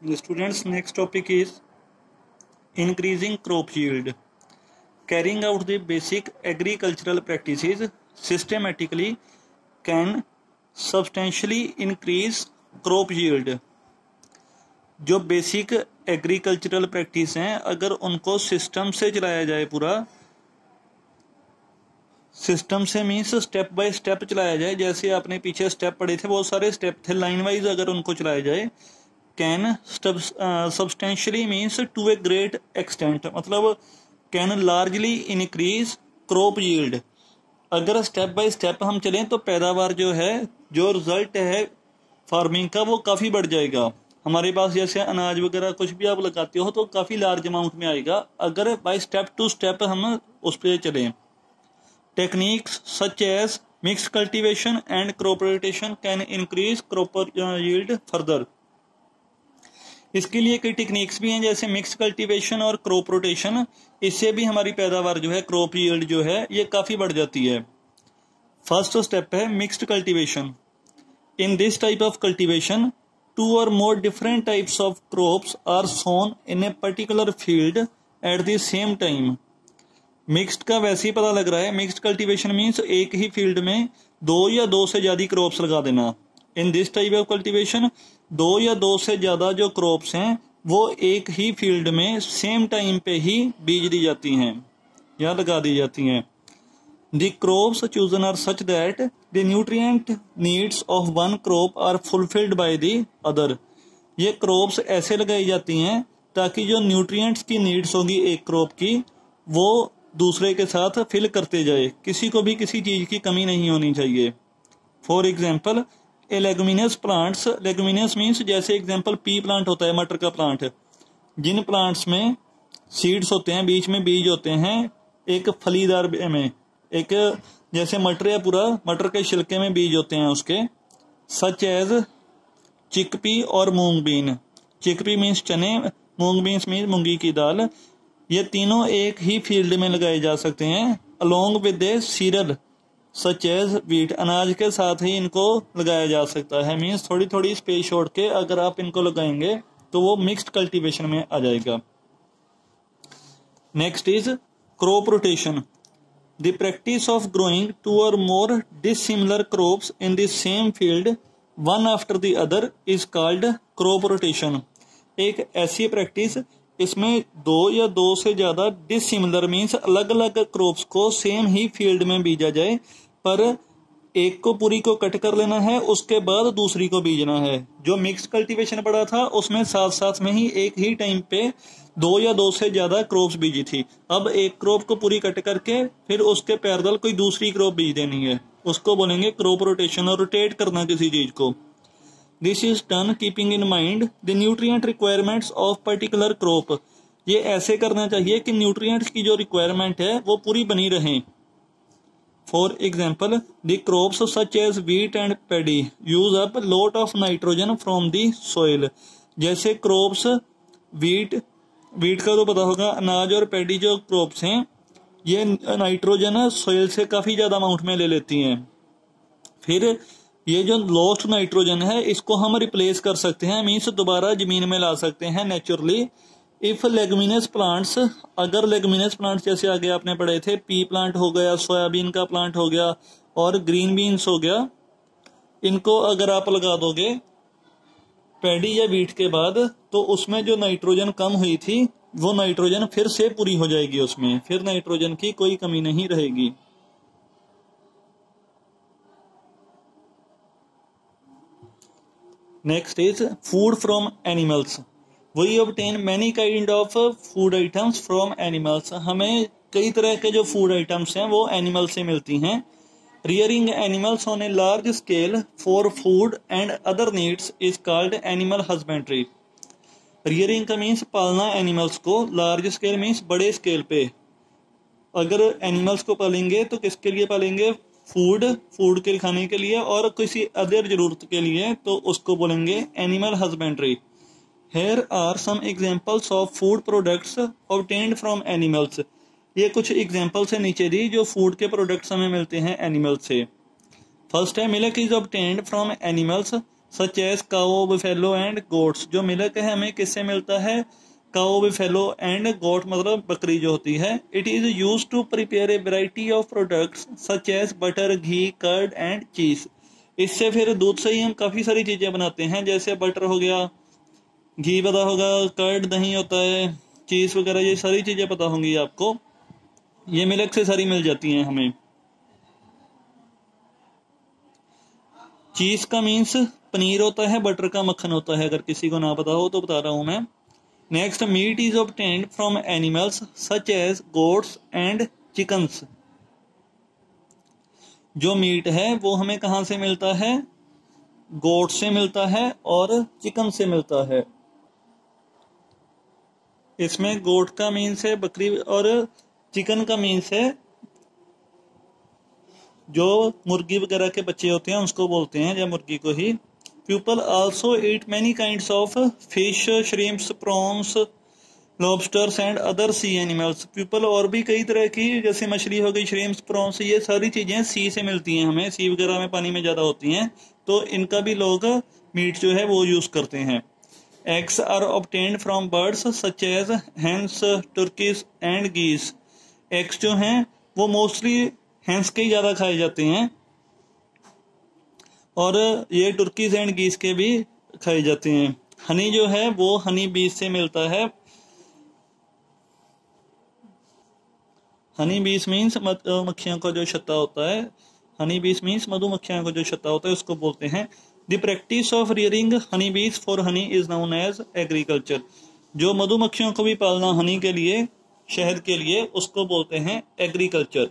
The students' next topic is increasing crop yield. Carrying out the basic agricultural practices systematically can substantially increase crop yield. जो basic agricultural practice हैं अगर उनको system से चलाया जाए, पूरा सिस्टम से मीन्स स्टेप बाय स्टेप चलाया जाए, जैसे आपने पीछे स्टेप पढ़े थे बहुत सारे स्टेप थे लाइन वाइज, अगर उनको चलाया जाए can substantially means to a great extent, मतलब can largely increase crop yield. अगर स्टेप बाय स्टेप हम चलें तो पैदावार जो है, जो रिजल्ट है फार्मिंग का, वो काफ़ी बढ़ जाएगा। हमारे पास जैसे अनाज वगैरह कुछ भी आप लगाते हो तो काफ़ी लार्ज अमाउंट में आएगा अगर बाय स्टेप टू स्टेप हम उस पर चलें। Techniques such as mix cultivation and crop rotation can increase crop yield further. इसके लिए कई टेक्निक्स भी हैं जैसे मिक्स कल्टीवेशन और क्रॉप रोटेशन, इससे भी हमारी पैदावार जो है, क्रॉप यील्ड जो है, ये काफ़ी बढ़ जाती है। फर्स्ट स्टेप है mixed cultivation. In this type of cultivation two or more different types of crops are sown in a particular field at the same time. Mixed का वैसे ही पता लग रहा है, मिक्स्ड कल्टीवेशन मीन्स एक ही फील्ड में दो या दो से ज़्यादा क्रॉप्स लगा देना। In this type of cultivation दो या दो से ज़्यादा जो क्रॉप्स हैं वो एक ही फील्ड में सेम टाइम पे ही बीज दी जाती हैं या लगा दी जाती हैं। The crops chosen are such that the nutrient needs of one crop are fulfilled by the other. ये crops ऐसे लगाई जाती हैं ताकि जो न्यूट्रिएंट्स की नीड्स होगी एक क्रॉप की वो दूसरे के साथ फिल करते जाए, किसी को भी किसी चीज़ की कमी नहीं होनी चाहिए। For example A leguminous plants, leguminous means जैसे एग्जाम्पल पी प्लांट होता है, मटर का प्लांट, जिन प्लांट्स में सीड्स होते हैं, बीच में बीज होते हैं एक फलीदार में, एक जैसे मटर है, पूरा मटर के छिलके में बीज होते हैं उसके, सच एज चिकपी और मूंग बीन। चिकपी मीन्स चने, मूंग बीन्स मीन्स मूंगी की दाल। ये तीनों एक ही फील्ड में लगाए जा सकते हैं along with a cereal such as wheat. अनाज के साथ ही इनको लगाया जा सकता है, मीन्स थोड़ी थोड़ी स्पेस छोड़ के अगर आप इनको लगाएंगे तो वो मिक्स्ड कल्टीवेशन में आ जाएगा। Next is crop rotation. The practice of growing two or more dissimilar crops in the same field one after the other is called crop rotation. एक ऐसी प्रैक्टिस, इसमें दो या दो से ज़्यादा डिसिमिलर मीन्स अलग अलग क्रॉप्स को सेम ही फील्ड में बीजा जाए, पर एक को पूरी को कट कर लेना है, उसके बाद दूसरी को बीजना है। जो मिक्स कल्टीवेशन पड़ा था उसमें साथ साथ में ही एक ही टाइम पे दो या दो से ज्यादा क्रॉप्स बीजी थी। अब एक क्रॉप को पूरी कट करके फिर उसके पैरेलल कोई दूसरी क्रॉप बीज देनी है, उसको बोलेंगे क्रॉप रोटेशन, और रोटेट करना किसी चीज को। This is done keeping in mind the nutrient requirements of particular crop. ये ऐसे करना चाहिए कि न्यूट्रिएंट्स की जो रिक्वायरमेंट है वो पूरी बनी रहे। For example the crops such as wheat and paddy use up lot of nitrogen from the soil. जैसे क्रॉप्स वीट का तो पता होगा, अनाज और पैडी जो क्रॉप्स हैं ये नाइट्रोजन सोइल से काफ़ी ज़्यादा अमाउंट में ले लेती हैं। फिर ये जो लॉस्ट नाइट्रोजन है इसको हम रिप्लेस कर सकते हैं, मीन्स दोबारा ज़मीन में ला सकते हैं नेचुरली। इफ़ लेगुमिनस प्लांट्स, अगर लेगुमिनस प्लांट्स जैसे आगे आपने पढ़े थे, पी प्लांट हो गया, सोयाबीन का प्लांट हो गया और ग्रीन बीन्स हो गया, इनको अगर आप लगा दोगे पैडी या वीट के बाद तो उसमें जो नाइट्रोजन कम हुई थी वो नाइट्रोजन फिर से पूरी हो जाएगी, उसमें फिर नाइट्रोजन की कोई कमी नहीं रहेगी। Next is food from animals. We obtain many kind of food items from animals. हमें कई तरह के जो फूड आइटम्स हैं वो एनिमल से मिलती हैं। Rearing animals on a large scale for food and other needs is called animal husbandry. Rearing का मीन्स पालना एनिमल्स को, लार्ज स्केल मीन्स बड़े स्केल पे। अगर एनिमल्स को पालेंगे तो किसके लिए पालेंगे? फूड के खाने के लिए और किसी अदर जरूरत के लिए, तो उसको बोलेंगे animal husbandry. Here are some examples of food products obtained from animals. ये कुछ एग्जाम्पल्स है नीचे दी जो फूड के प्रोडक्ट्स हमें मिलते हैं एनिमल से। फर्स्ट है milk is obtained from animals. Such as cow, buffalo and goats. जो मिल्क है हमें किससे मिलता है? काओ, बिफेलो एंड गोट मतलब बकरी जो होती है। It is use to prepare a variety of products such as butter, ghee, curd and cheese. इससे फिर दूध से ही हम काफ़ी सारी चीज़ें बनाते हैं, जैसे बटर हो गया, घी पता होगा, कर्ड दही होता है, चीज़ वगैरह, ये सारी चीज़ें पता होंगी आपको। ये मिल्क से सारी मिल जाती हैं हमें। चीज़ का मीन्स पनीर होता है, बटर का मक्खन होता है, अगर किसी को ना पता हो तो बता रहा हूँ मैं। Next, meat is obtained from animals such as goats and chickens. जो मीट है वो हमें कहाँ से मिलता है? गोट से मिलता है और चिकन से मिलता है। इसमें गोट का मीन्स है बकरी और चिकन का मीन्स है जो मुर्गी वगैरह के बच्चे होते हैं उसको बोलते हैं, या मुर्गी को ही। People also eat many kinds of fish, shrimps, prawns, lobsters and other sea animals. People और भी कई तरह की, जैसे मछली हो गई, श्रिम्प्स, प्रॉन्स, ये सारी चीज़ें सी से मिलती हैं हमें। सी वगैरह में पानी में ज़्यादा होती हैं, तो इनका भी लोग मीट जो है वो यूज़ करते हैं। Eggs are obtained from birds such as hens, turkeys and geese. Eggs जो हैं वो मोस्टली हेंस के ही ज़्यादा खाए जाते हैं, और ये टर्कीज एंड गीस के भी खाए जाते हैं। हनी जो है वो हनी बीज से मिलता है। हनी बीज मीन्स मक्खियों का जो छत्ता होता है। हनी बीज मीन्स मधुमक्खियों का जो छत्ता होता है उसको बोलते हैं। The practice of rearing honey bees for honey is known as agriculture. जो मधुमक्खियों को भी पालना हनी के लिए, शहद के लिए, उसको बोलते हैं एग्रीकल्चर।